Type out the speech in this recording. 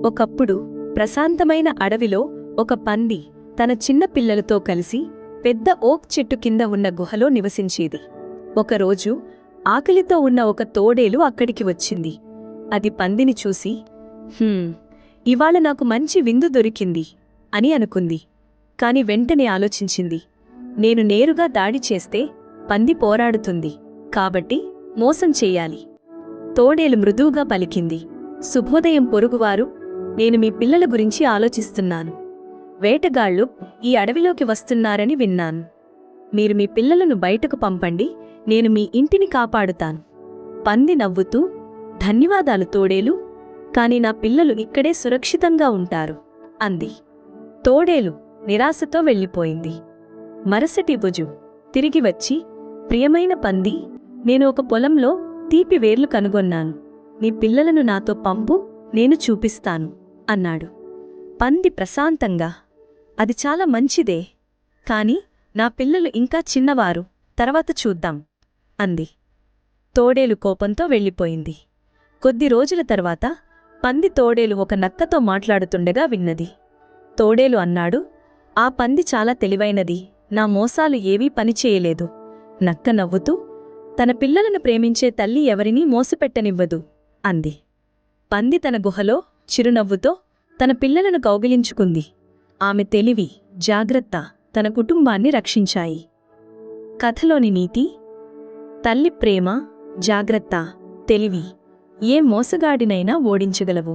ఒకప్పుడు ప్రశాంతమైన అడవిలో ఒక పంది తన చిన్న పిల్లలతో కలిసి పెద్ద ఓక్ చెట్టు కింద ఉన్న గుహలో నివసించేది. ఒకరోజు ఆకలితో ఉన్న ఒక తోడేలు అక్కడికి వచ్చింది. అది పందిని చూసి, ఇవాళ నాకు మంచి విందు దొరికింది అని అనుకుంది. కాని వెంటనే ఆలోచించింది, నేను నేరుగా దాడి చేస్తే పంది పోరాడుతుంది, కాబట్టి మోసం చెయ్యాలి. తోడేలు మృదువుగా పలికింది, శుభోదయం పొరుగువారు, నేను మీ పిల్లల గురించి ఆలోచిస్తున్నాను. వేటగాళ్లు ఈ అడవిలోకి వస్తున్నారని విన్నాను. మీరు మీ పిల్లలను బయటకు పంపండి, నేను మీ ఇంటిని కాపాడుతాను. పంది నవ్వుతూ, ధన్యవాదాలు తోడేలు, కాని నా పిల్లలు ఇక్కడే సురక్షితంగా ఉంటారు అంది. తోడేలు నిరాశతో వెళ్ళిపోయింది. మరుసటి రోజు తిరిగి వచ్చి, ప్రియమైన పంది, నేను ఒక పొలంలో తీపి వేర్లు కనుగొన్నాను. నీ పిల్లలను నాతో పంపు, నేను చూపిస్తాను అన్నాడు. పంది ప్రశాంతంగా, అది చాలా మంచిదే, కాని నా పిల్లలు ఇంకా చిన్నవారు, తర్వాత చూద్దాం అంది. తోడేలు కోపంతో వెళ్ళిపోయింది. కొద్ది రోజుల తర్వాత పంది తోడేలు ఒక నక్కతో మాట్లాడుతుండగా విన్నది. తోడేలు అన్నాడు, ఆ పంది చాలా తెలివైనది, నా మోసాలు ఏవీ పనిచేయలేదు. నక్క నవ్వుతూ, తన పిల్లలను ప్రేమించే తల్లి ఎవరినీ మోసపెట్టనివ్వదు అంది. పంది తన గుహలో చిరునవ్వుతో తన పిల్లలను కౌగిలించుకుంది. ఆమె తెలివి, జాగ్రత్త తన కుటుంబాన్ని రక్షించాయి. కథలోని నీతి: తల్లి ప్రేమ, జాగ్రత్త, తెలివి ఏ మోసగాడినైనా ఓడించగలవు.